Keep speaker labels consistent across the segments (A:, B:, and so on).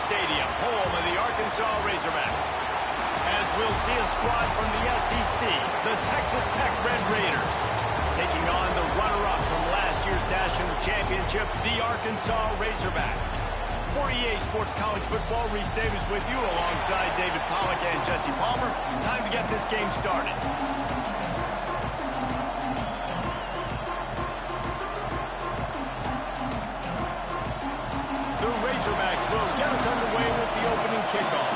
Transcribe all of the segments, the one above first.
A: Stadium, home of the Arkansas Razorbacks. As we'll see a squad from the SEC, the Texas Tech Red Raiders, taking on the runner-up from last year's national championship, the Arkansas Razorbacks. For EA Sports College Football, Reese Davis with you alongside David Pollack and Jesse Palmer. Time to get this game started. The Razorbacks will get us underway with the opening kickoff.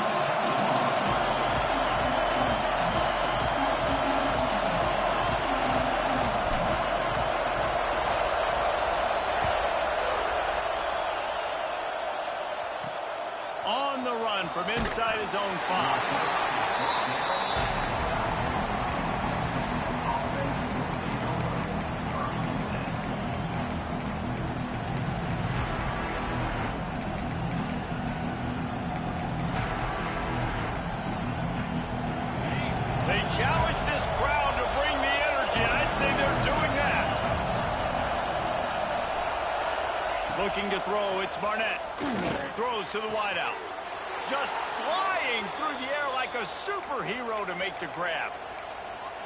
A: On the run from inside his own 5. They challenge this crowd to bring the energy, and I'd say they're doing that. Looking to throw, it's Barnett. Throws to the wideout. Just flying through the air like a superhero to make the grab.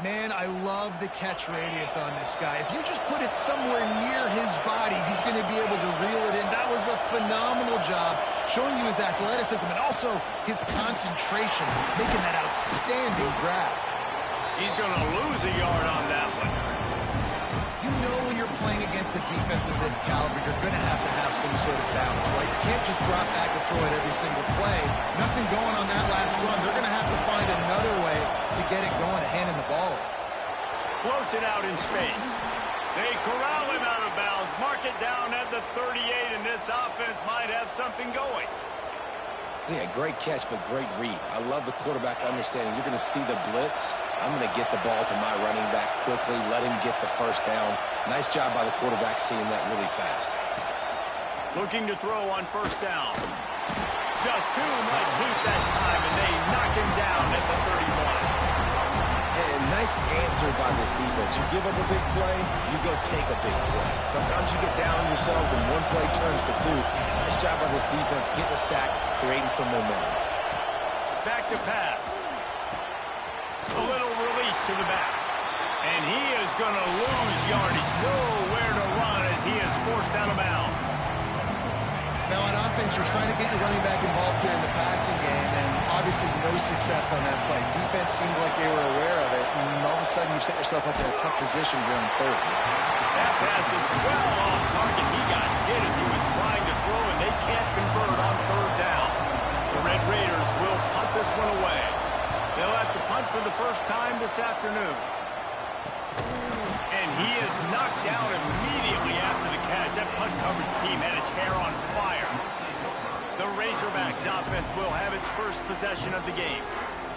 B: Man, I love the catch radius on this guy. If you just put it somewhere near his body, he's going to be able to reel it in. That was a phenomenal job, showing you his athleticism and also his concentration, making that outstanding grab.
A: He's going to lose a yard on that one.
B: You know when you're playing against a defense of this caliber, you're going to have some sort of balance, right? You can't just drop back and throw it every single play. Nothing going on that last run. They're going to have to find another way to get it going and handing the ball off.
A: Floats it out in space. They corral him out of bounds. Mark it down at the 38, and this offense might have something going.
C: Yeah, great catch, but great read. I love the quarterback understanding. You're going to see the blitz. I'm going to get the ball to my running back quickly, let him get the first down. Nice job by the quarterback seeing that really fast.
A: Looking to throw on first down. Just too much heat that time, and they knock him down at the 31.
C: And nice answer by this defense. You give up a big play, you go take a big play. Sometimes you get down on yourselves and one play turns to 2. Nice job by this defense getting a sack, creating some momentum.
A: Back to pass. A little release to the back. And he is going to lose yardage. Nowhere to run as he is forced out of bounds.
B: Now on offense, you're trying to get your running back involved here in the passing game, and obviously no success on that play. Defense seemed like they were aware of it, and all of a sudden you've set yourself up in a tough position here on 3rd.
A: That pass is well off target. He got hit as he was trying to throw, and they can't convert on 3rd down. The Red Raiders will punt this one away. They'll have to punt for the first time this afternoon. And he is knocked down immediately after the catch. That punt coverage team had its hair on fire. The Razorbacks offense will have its first possession of the game.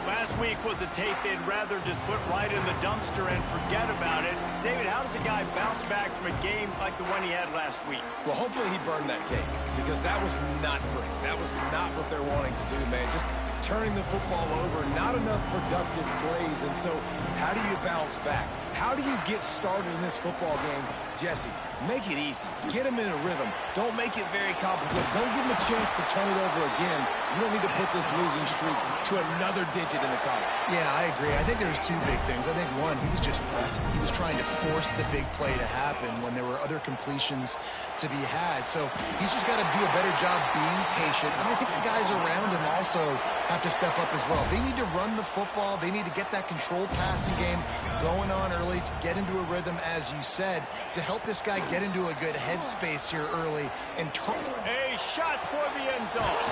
A: Last week was a tape they'd rather just put right in the dumpster and forget about it. David, how does a guy bounce back from a game like the one he had last week?
C: Well, hopefully he burned that tape, because that was not pretty. That was not what they're wanting to do, man. Just turning the football over, not enough productive plays. And so how do you bounce back? How do you get started in this football game? Jesse, make it easy. Get him in a rhythm. Don't make it very complicated. Don't give him a chance to turn it over again. You don't need to put this losing streak to another digit in the column.
B: Yeah, I agree. I think there's 2 big things. I think one, he was just pressing. He was trying to force the big play to happen when there were other completions to be had. So he's just got to do a better job being patient. And I think the guys around him also have to step up as well. They need to run the football. They need to get that controlled passing game going on early to get into a rhythm, as you said, to help this guy get into a good headspace here early and turn.
A: A shot toward the end zone.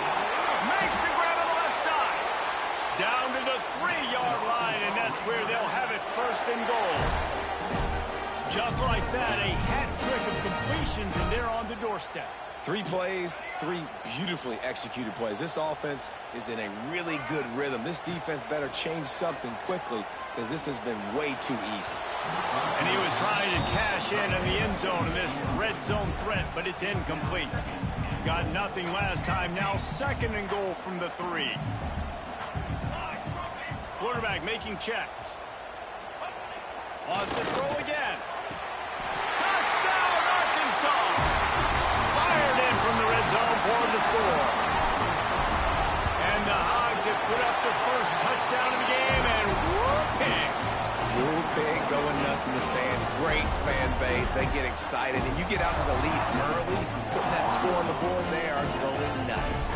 A: Makes the grab on the left side. Down to the 3-yard line, and that's where they'll have it, 1st and goal. Just like that, a hat trick of completions, and they're on the doorstep.
C: 3 plays, 3 beautifully executed plays. This offense is in a really good rhythm. This defense better change something quickly, because this has been way too easy.
A: And he was trying to cash in the end zone in this red zone threat, but it's incomplete. Got nothing last time. Now 2nd and goal from the 3. Quarterback making checks. Wants to throw again. Touchdown, Arkansas! Fired in from the red zone for the score.
C: the stands. Great fan base. They get excited, and you get out to the lead early, putting that score on the board, they are going nuts.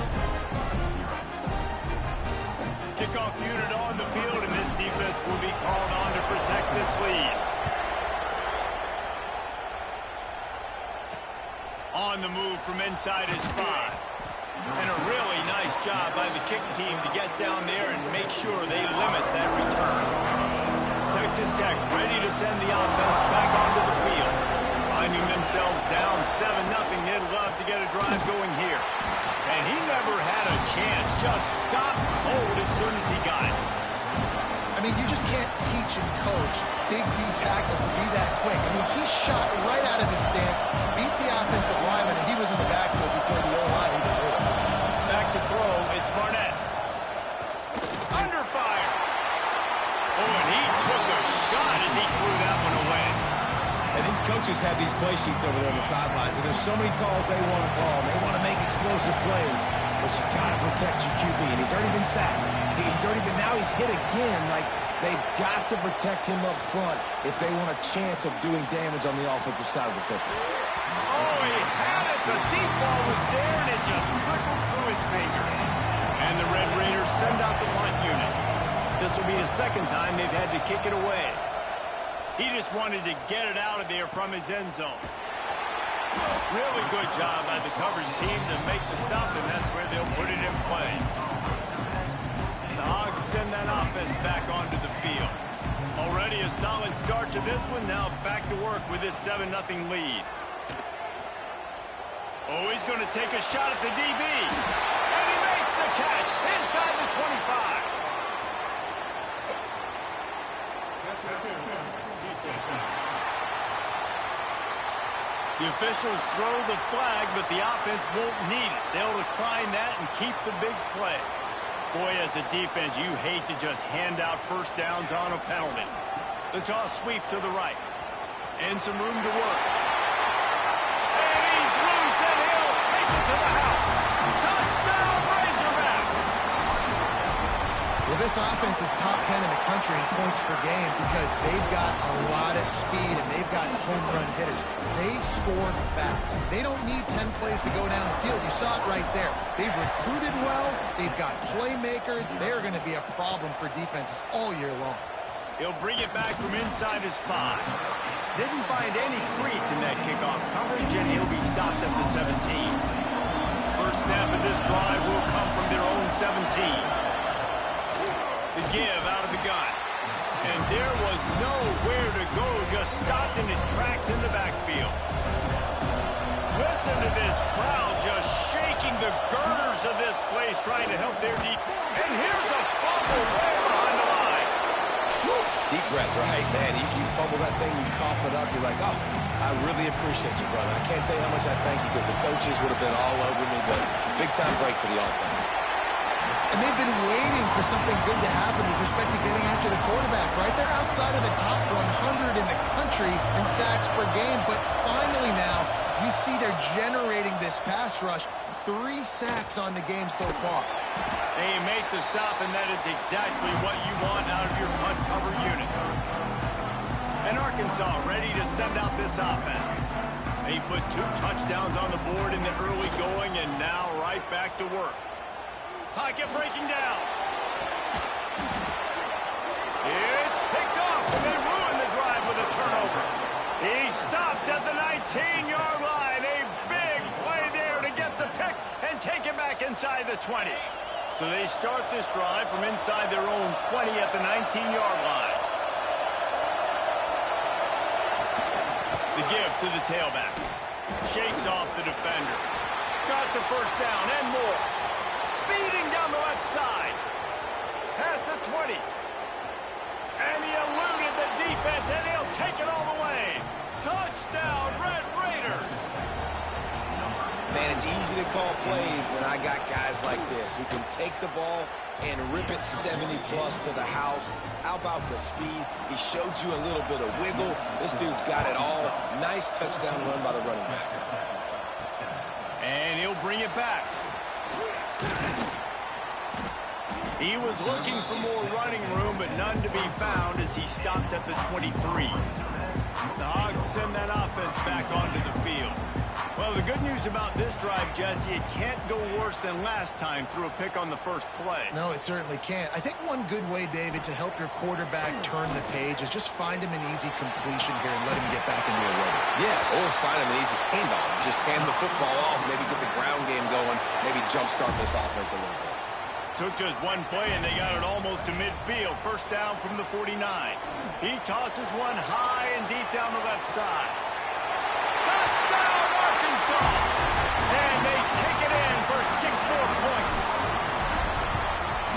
A: Kickoff unit on the field, and this defense will be called on to protect this lead. On the move from inside his 5. And a really nice job by the kick team to get down there and make sure they limit that return. Texas Tech ready to send the offense back onto the field. Finding themselves down 7-0, they'd love to get a drive going here. And he never had a chance, just stopped cold as soon as he got it.
B: I mean, you just can't teach and coach big D tackles to be that quick. I mean, he shot right out of his stance, beat the offensive lineman, and he was in the backfield before the O-line even did it.
A: Back to throw, it's Barnett. Under fire. Oh, and he took a shot as he threw that one away.
C: And these coaches have these play sheets over there on the sidelines, and there's so many calls they want to call. They want to make explosive plays, but you got to protect your QB, and he's already been sacked. Now he's hit again. Like, they've got to protect him up front if they want a chance of doing damage on the offensive side of the football.
A: Oh, he had it. The deep ball was there, and it just trickled through his fingers. And the Red Raiders send out the punt unit. This will be the second time they've had to kick it away. He just wanted to get it out of there from his end zone. Really good job by the coverage team to make the stop, and that's where they'll put it in play. The Hogs send that offense back onto the field. Already a solid start to this one. Now back to work with this 7-0 lead. Oh, he's going to take a shot at the DB. And he makes the catch inside the 25. The officials throw the flag, but the offense won't need it. They'll decline that and keep the big play. Boy, as a defense, you hate to just hand out first downs on a penalty. The toss sweep to the right. And some room to work. And he's loose, and he'll take it to the house. Touchdown, Razorbacks!
B: Well, this offense is top 10 in the country in points per game because they've got a lot of speed and they've got home run hitters. They score fast. They don't need 10 plays to go down the field. You saw it right there. They've recruited well. They've got playmakers. They're going to be a problem for defenses all year long.
A: He'll bring it back from inside his 5. Didn't find any crease in that kickoff coverage, and he'll be stopped at the 17. First snap of this drive will come from their own 17. The give out of the gun. And there was nowhere to go, just stopped in his tracks in the backfield. Listen to this crowd just shaking the girders of this place, trying to help their deep. And here's a fumble way behind the line.
C: Deep breath, right? Man, you fumble that thing, you cough it up, you're like, oh, I really appreciate you, brother. I can't tell you how much I thank you because the coaches would have been all over me, but big-time break for the offense.
B: And they've been waiting for something good to happen with respect to getting after the quarterback, right? They're outside of the top 100 in the country in sacks per game, but finally now, you see they're generating this pass rush. 3 sacks on the game so far.
A: They make the stop, and that is exactly what you want out of your punt cover unit. And Arkansas ready to send out this offense. They put 2 touchdowns on the board in the early going, and now right back to work. Pocket breaking down. It's picked off, and they ruin the drive with a turnover. He stopped at the 19-yard line. A big play there to get the pick and take it back inside the 20. So they start this drive from inside their own 20 at the 19-yard line. The give to the tailback. Shakes off the defender. Got the first down and more. Speeding down the left side. Past the 20. And he eluded the defense, and he'll take it all the way. Touchdown, Red Raiders.
C: Man, it's easy to call plays when I got guys like this who can take the ball and rip it 70-plus to the house. How about the speed? He showed you a little bit of wiggle. This dude's got it all. Nice touchdown run by the running back.
A: And he'll bring it back. He was looking for more running room, but none to be found as he stopped at the 23. The Hogs send that offense back onto the field. Well, the good news about this drive, Jesse, it can't go worse than last time through a pick on the first play.
B: No, it certainly can't. I think one good way, David, to help your quarterback turn the page is just find him an easy completion here and let him get back into a rhythm.
C: Yeah, or find him an easy handoff. Just hand the football off, maybe get the ground game going, maybe jumpstart this offense a little bit.
A: Took just one play, and they got it almost to midfield. First down from the 49. He tosses one high and deep down the left side. Touchdown, Arkansas! And they take it in for 6 more points.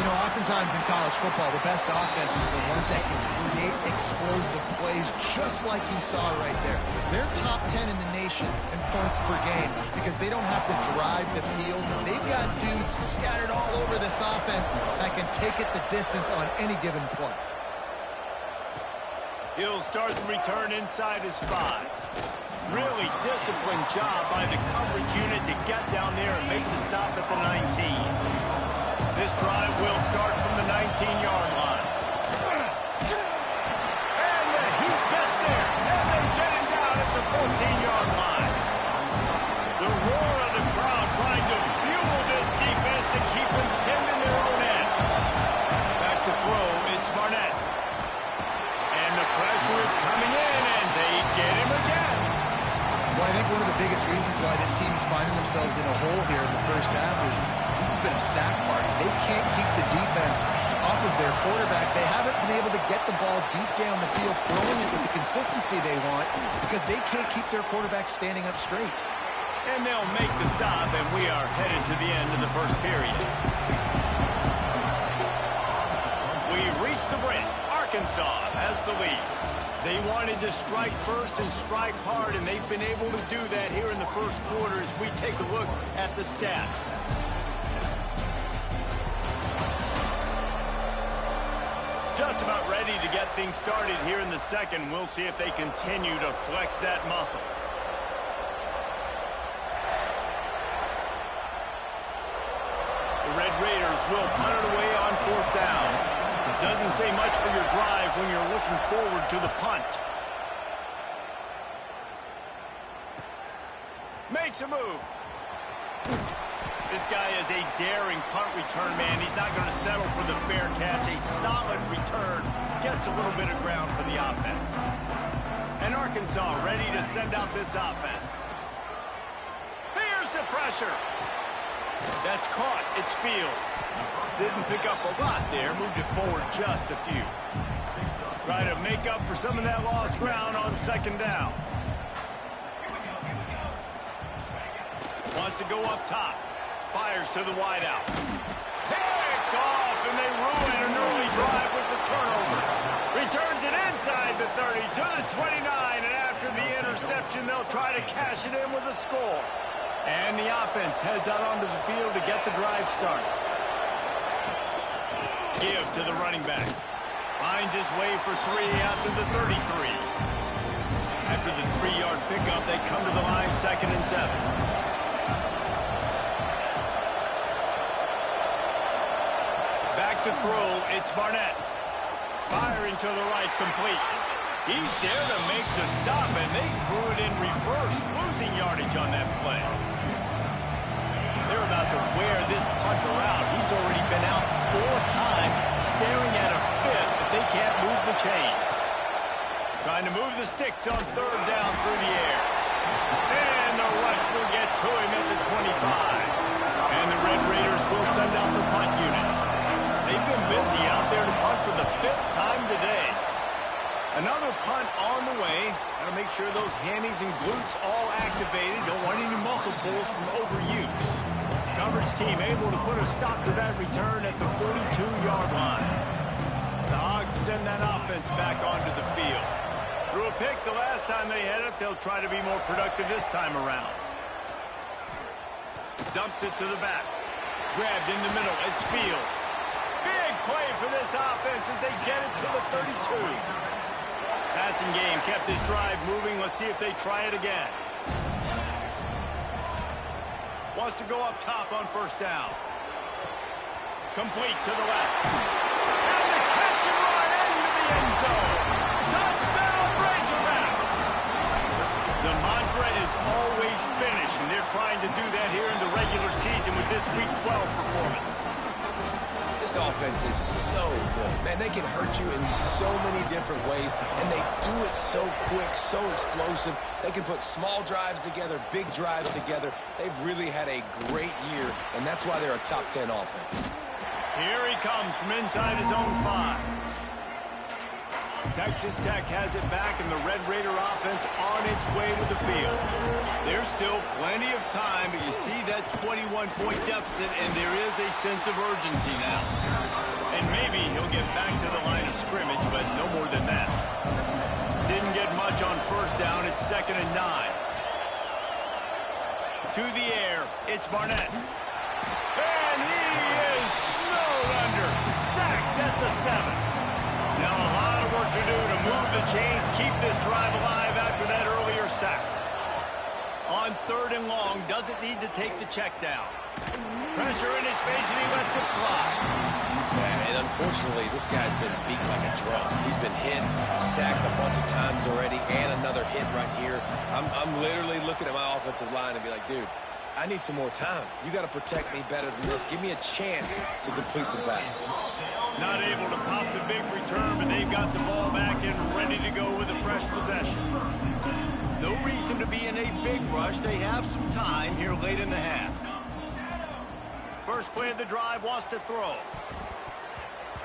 B: You know, oftentimes in college football, the best offenses are the ones that can create explosive plays just like you saw right there. They're top 10 in the nation in points per game because they don't have to drive the field. They've got dudes scattered all over this offense that can take it the distance on any given play.
A: He'll start the return inside his 5. Really disciplined job by the coverage unit to get down there and make the stop at the 19. This drive will start from the 19-yard line. And the Heat gets there, and they get him down at the 14-yard line. The roar of the crowd trying to fuel this defense to keep them pinned in their own end. Back to throw, it's Barnett. And the pressure is coming in, and they get him again.
B: Well, I think one of the biggest reasons why this team is finding themselves in a hole here in the first half is this has been a sack party. They can't keep the defense off of their quarterback. They haven't been able to get the ball deep down the field, throwing it with the consistency they want because they can't keep their quarterback standing up straight.
A: And they'll make the stop, and we are headed to the end of the first period. We've reached the break. Arkansas has the lead. They wanted to strike first and strike hard, and they've been able to do that here in the first quarter as we take a look at the stats. Just about ready to get things started here in the second. We'll see if they continue to flex that muscle. The Red Raiders will punt it away on 4th down. Doesn't say much for your drive when you're looking forward to the punt. Makes a move. This guy is a daring punt return man. He's not going to settle for the fair catch. A solid return. Gets a little bit of ground for the offense. And Arkansas ready to send out this offense. Here's the pressure. That's caught. It's Fields. Didn't pick up a lot there. Moved it forward just a few. Try to make up for some of that lost ground on 2nd down. Wants to go up top. Fires to the wideout. Picked off, and they ruin an early drive with the turnover. Returns it inside the 30 to the 29, and after the interception, they'll try to cash it in with a score. And the offense heads out onto the field to get the drive started. Give to the running back. Finds his way for 3 out to the 33. After the 3-yard pickup, they come to the line 2nd and 7. Back to throw, it's Barnett. Firing to the right, complete. He's there to make the stop, and they threw it in reverse, losing yardage on that play. They're about to wear this punter out. He's already been out 4 times, staring at a 5th, but they can't move the chains. Trying to move the sticks on 3rd down through the air. And the rush will get to him at the 25. And the Red Raiders will send out the punt unit. They've been busy out there to punt for the 5th time today. Another punt on the way. Got to make sure those hammies and glutes all activated. Don't want any muscle pulls from overuse. Coverage team able to put a stop to that return at the 42-yard line. The Hogs send that offense back onto the field. Threw a pick the last time they had it. They'll try to be more productive this time around. Dumps it to the back. Grabbed in the middle. It's Fields. Big play for this offense as they get it to the 32. Passing game kept this drive moving. Let's see if they try it again. Wants to go up top on 1st down. Complete to the left. And the catch and run into the end zone. Touchdown, Razorbacks! mantra is always finish, and they're trying to do that here in the regular season with this Week 12 performance.
C: This offense is so good. Man, they can hurt you in so many different ways, and they do it so quick, so explosive. They can put small drives together, big drives together. They've really had a great year, and that's why they're a top 10 offense.
A: Here he comes from inside his own 5. Texas Tech has it back, and the Red Raider offense on its way to the field. There's still plenty of time, but you see that 21-point deficit, and there is a sense of urgency now. And maybe he'll get back to the line of scrimmage, but no more than that. Didn't get much on first down. It's 2nd and 9. To the air, it's Barnett. And he is snowed under, sacked at the 7. Now a lot of work to do to move the chains, keep this drive alive after that earlier sack. On 3rd and long, doesn't need to take the check down. Pressure in his face, and he lets it fly.
C: Yeah, and unfortunately, this guy's been beat like a drum. He's been hit, sacked a bunch of times already, and another hit right here. I'm literally looking at my offensive line and be like, dude, I need some more time. You got to protect me better than this. Give me a chance to complete some passes.
A: Not able to pop the big return, but they've got the ball back and ready to go with a fresh possession. No reason to be in a big rush. They have some time here late in the half. First play of the drive, wants to throw.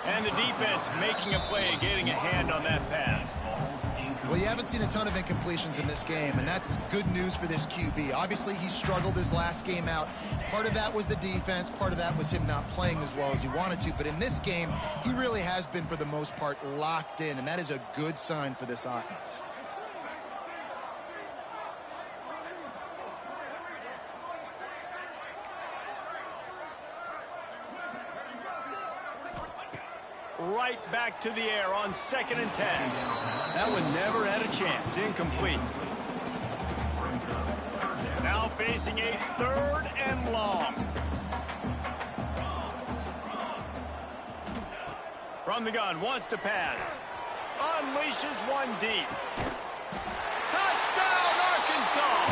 A: And the defense making a play and getting a hand on that pass.
B: Well, you haven't seen a ton of incompletions in this game, and that's good news for this QB. Obviously, he struggled his last game out. Part of that was the defense. Part of that was him not playing as well as he wanted to. But in this game, he really has been, for the most part, locked in, and that is a good sign for this offense.
A: Right back to the air on 2nd and 10. That one never had a chance. Incomplete. Now facing a 3rd and long. From the gun, wants to pass. Unleashes one deep. Touchdown, Arkansas!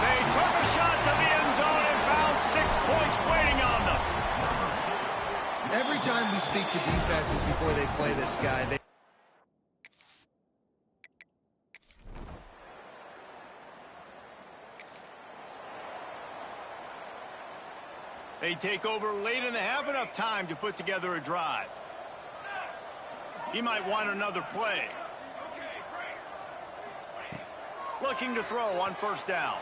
A: They took a shot to the end zone and found 6 points waiting on them.
B: Every time we speak to defenses before they play this guy,
A: They take over late in the half, enough time to put together a drive. He might want another play. Looking to throw on 1st down.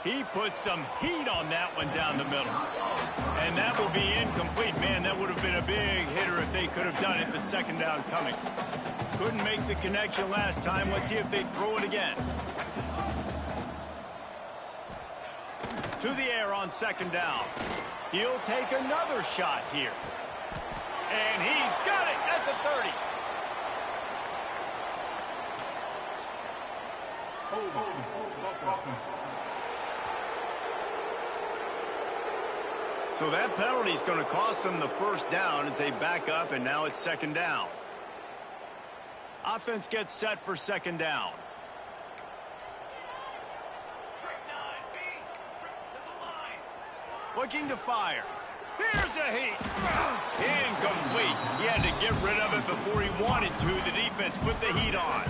A: He put some heat on that one down the middle. And that will be incomplete. Man, that would have been a big hitter if they could have done it, but 2nd down coming. Couldn't make the connection last time. Let's see if they throw it again. To the air on 2nd down. He'll take another shot here. And he's got it at the 30. So that penalty is going to cost them the 1st down as they back up, and now it's 2nd down. Offense gets set for 2nd down. Looking to fire. Here's a heat. Incomplete. He had to get rid of it before he wanted to. The defense put the heat on.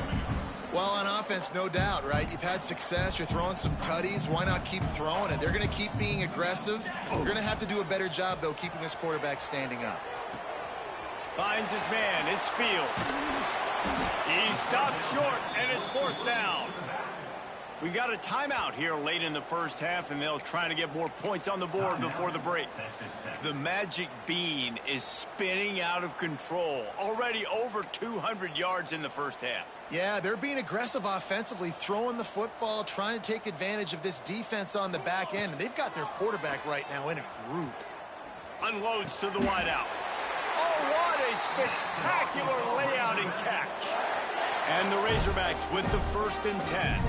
B: well, on offense, no doubt, right? You've had success. You're throwing some tutties. Why not keep throwing it? They're going to keep being aggressive. You're going to have to do a better job, though, keeping this quarterback standing up.
A: Finds his man. It's Fields. He stopped short, and it's 4th down. We got a timeout here late in the first half, and they'll try to get more points on the board before the break. The magic bean is spinning out of control. Already over 200 yards in the first half.
B: Yeah, they're being aggressive offensively, throwing the football, trying to take advantage of this defense on the back end. And they've got their quarterback right now in a groove.
A: Unloads to the wideout. Oh, what a spectacular layout and catch. And the Razorbacks with the 1st and 10.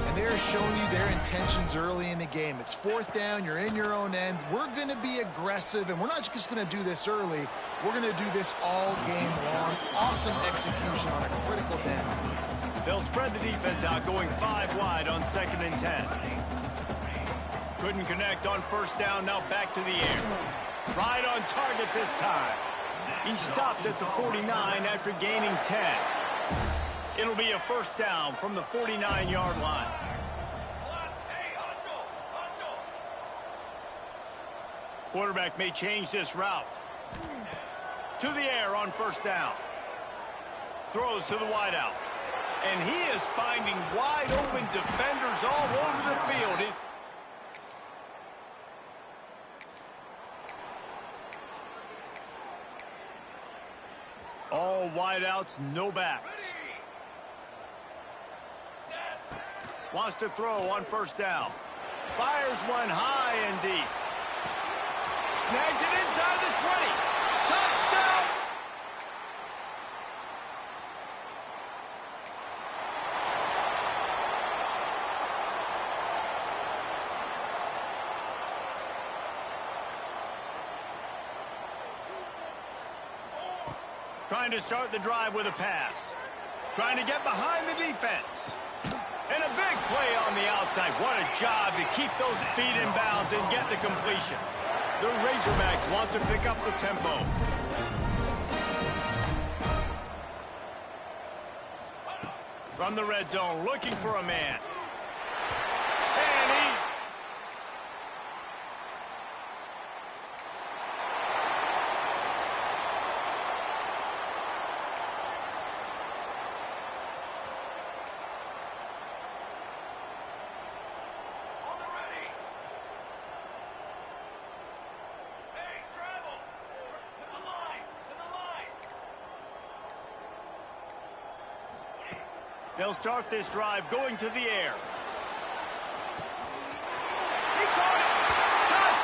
B: And they're showing you their intentions early in the game. It's fourth down. You're in your own end. We're going to be aggressive, and we're not just going to do this early. We're going to do this all game long. Awesome execution on a critical down.
A: They'll spread the defense out, going 5 wide on 2nd and 10. Couldn't connect on first down. Now back to the air. Right on target this time. He stopped at the 49 after gaining 10. It'll be a first down from the 49-yard line. Quarterback may change this route. To the air on first down. Throws to the wideout. And he is finding wide open defenders all over the field. All wideouts, no backs. Wants to throw on first down. Fires one high and deep. Snags it inside the 20. Touchdown! Trying to start the drive with a pass. Trying to get behind the defense. And a big play on the outside. What a job to keep those feet in bounds and get the completion. The Razorbacks want to pick up the tempo. From the red zone, looking for a man. And he's... They'll start this drive going to the air. He caught it! Touch!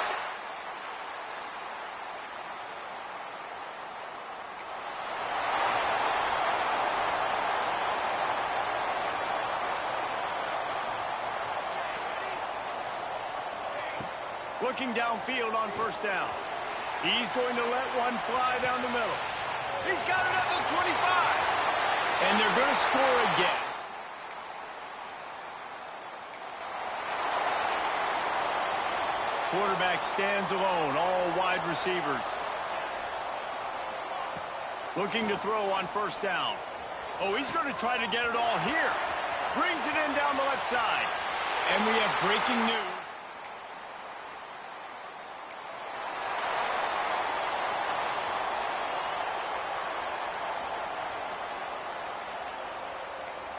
A: Looking downfield on first down. He's going to let one fly down the middle. He's got it at the 25. And they're going to score again. Quarterback stands alone, all wide receivers. Looking to throw on first down. Oh, he's going to try to get it all here. Brings it in down the left side. And we have breaking news.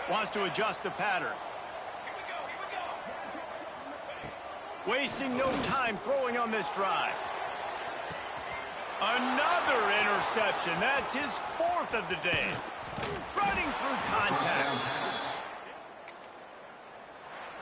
A: Wants to adjust the pattern. Wasting no time throwing on this drive. Another interception. That's his 4th of the day. Running through contact.